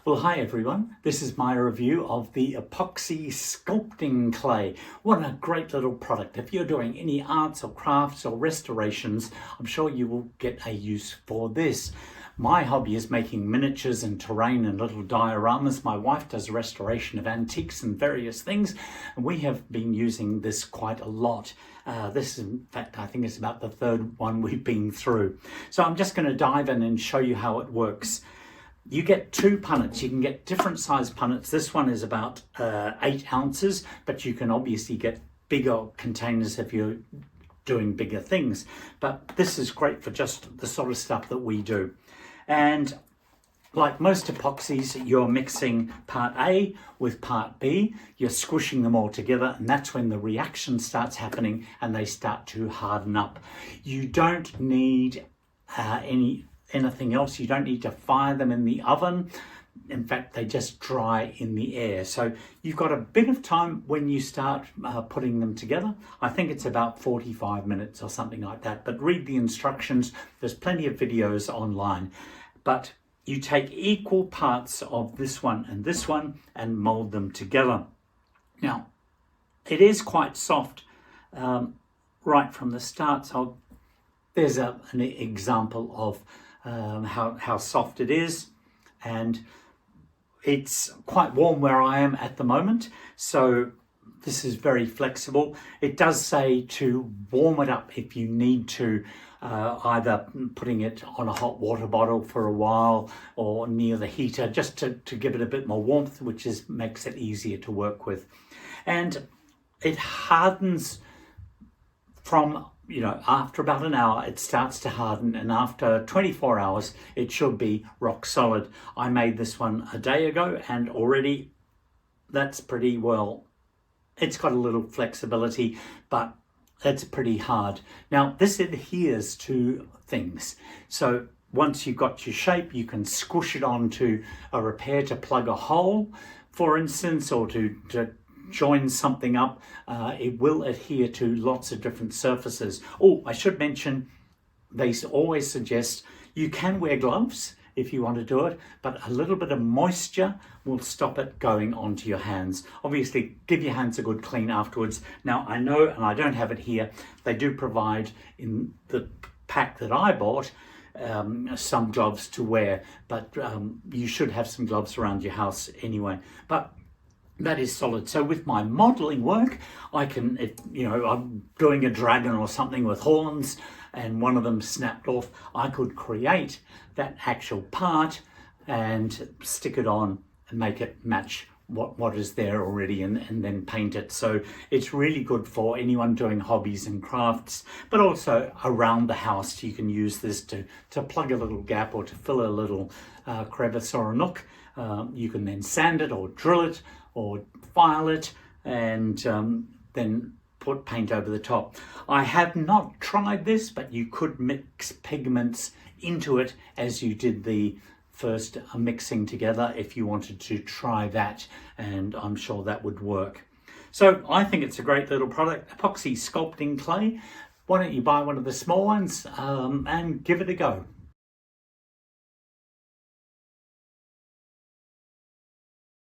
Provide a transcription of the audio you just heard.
Well, hi everyone. This is my review of the Epoxy Sculpting Clay. What a great little product. If you're doing any arts or crafts or restorations, I'm sure you will get a use for this. My hobby is making miniatures and terrain and little dioramas. My wife does restoration of antiques and various things, and we have been using this quite a lot. This is, in fact, I think it's about the third one we've been through. So I'm just going to dive in and show you how it works. You get two punnets. You can get different size punnets. This one is about 8 ounces, but you can obviously get bigger containers if you're doing bigger things. But this is great for just the sort of stuff that we do. And like most epoxies, you're mixing part A with part B. You're squishing them all together, and that's when the reaction starts happening and they start to harden up. You don't need anything else. You don't need to fire them in the oven. In fact, they just dry in the air. So you've got a bit of time when you start putting them together. I think it's about 45 minutes or something like that, but read the instructions. There's plenty of videos online. But you take equal parts of this one and mold them together. Now, it is quite soft right from the start. So there's an example of how soft it is, and it's quite warm where I am at the moment, so this is very flexible. It does say to warm it up if you need to, either putting it on a hot water bottle for a while or near the heater, just to give it a bit more warmth, which makes it easier to work with. And it hardens from, after about an hour, it starts to harden, and after 24 hours, it should be rock solid. I made this one a day ago, and already that's pretty well. It's got a little flexibility, but it's pretty hard. Now, this adheres to things. So once you've got your shape, you can squish it onto a repair to plug a hole, for instance, or to join something up. It will adhere to lots of different surfaces. Oh, I should mention, they always suggest you can wear gloves if you want to do it, but a little bit of moisture will stop it going onto your hands. Obviously, give your hands a good clean afterwards. Now, I know, and I don't have it here, they do provide in the pack that I bought some gloves to wear, but you should have some gloves around your house anyway. But that is solid. So with my modeling work, I can, I'm doing a dragon or something with horns and one of them snapped off, I could create that actual part and stick it on and make it match what is there already, and then paint it. So it's really good for anyone doing hobbies and crafts, but also around the house. You can use this to plug a little gap or to fill a little crevice or a nook. You can then sand it or drill it or file it, and then put paint over the top. I have not tried this, but you could mix pigments into it as you did the first mixing together if you wanted to try that, and I'm sure that would work. So I think it's a great little product, Epoxy Sculpting Clay. Why don't you buy one of the small ones and give it a go?